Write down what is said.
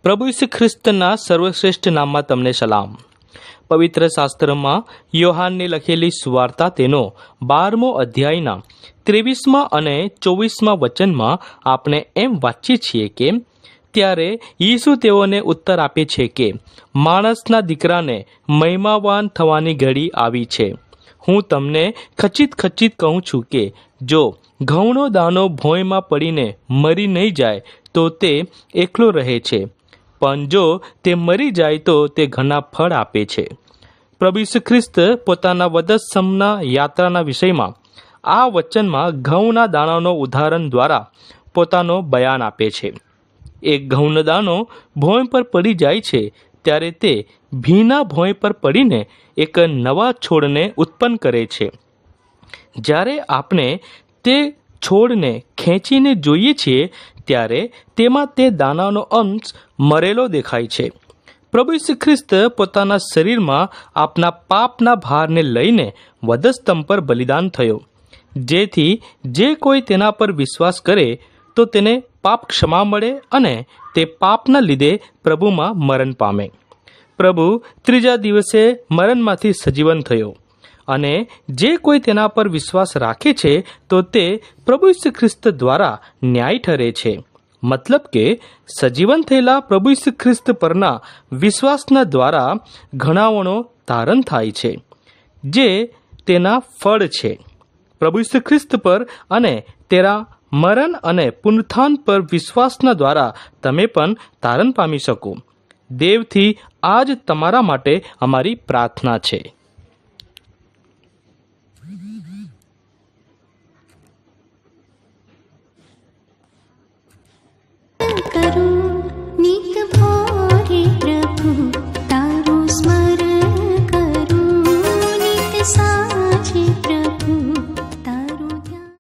પ્રભુ ઈસુ ખ્રિસ્તના સર્વશ્રેષ્ઠ નામમાં તમને સલામ। પવિત્ર શાસ્ત્રમાં યોહાનને લખેલી સુવાર્તા તેનો 12મો અધ્યાયના 23મા અને 24મા વચનમાં આપણે એમ વાંચીએ છીએ કે ત્યારે ઈસુ તેઓને ઉત્તર આપે છે કે માણસના દીકરાને મહિમાવાન થવાની ઘડી આવી છે। હું તમને ખચિત કહું છું કે જો ઘઉંનો દાણો ભોંયમાં પડીને મરી નહીં જાય તો તે એકલો રહે છે, પણ જો તે મરી જાય તો તે ઘણા ફળ આપે છે। પ્રભુ ઈસુ ખ્રિસ્ત પોતાના વધસ્તંભના યાત્રાના વિષયમાં આ વચનમાં ઘઉંના દાણાનો ઉદાહરણ દ્વારા પોતાનો બયાન આપે છે। એક ઘઉંનો દાણો ભોંય પર પડી જાય છે ત્યારે તે ભીના ભોંય પર પડીને એક નવા છોડને ઉત્પન્ન કરે છે। જ્યારે આપણે તે છોડને ખેંચીને જોઈએ છીએ ત્યારે તેમાં તે દાણાનો અંશ મરેલો દેખાય છે। પ્રભુ ઈસુ ખ્રિસ્ત પોતાના શરીરમાં આપના પાપના ભારને લઈને વધસ્તંભ પર બલિદાન થયો, જેથી જે કોઈ તેના પર વિશ્વાસ કરે તો તેને પાપ ક્ષમા મળે અને તે પાપના લીધે પ્રભુમાં મરણ પામે। પ્રભુ ત્રીજા દિવસે મરણમાંથી સજીવન થયો અને જે કોઈ તેના પર વિશ્વાસ રાખે છે તો તે પ્રભુ ઈસુ ખ્રિસ્ત દ્વારા ન્યાય ઠરે છે। મતલબ કે સજીવન થયેલા પ્રભુ ઈસુ ખ્રિસ્ત પરના વિશ્વાસના દ્વારા ઘણાઓનો તારણ થાય છે, જે તેના ફળ છે। પ્રભુ ઈસુ ખ્રિસ્ત પર અને તેના મરણ અને પુનરુત્થાન પર વિશ્વાસના દ્વારા તમે પણ તારણ પામી શકો। દેવથી આજ તમારા માટે અમારી પ્રાર્થના છે। करुणा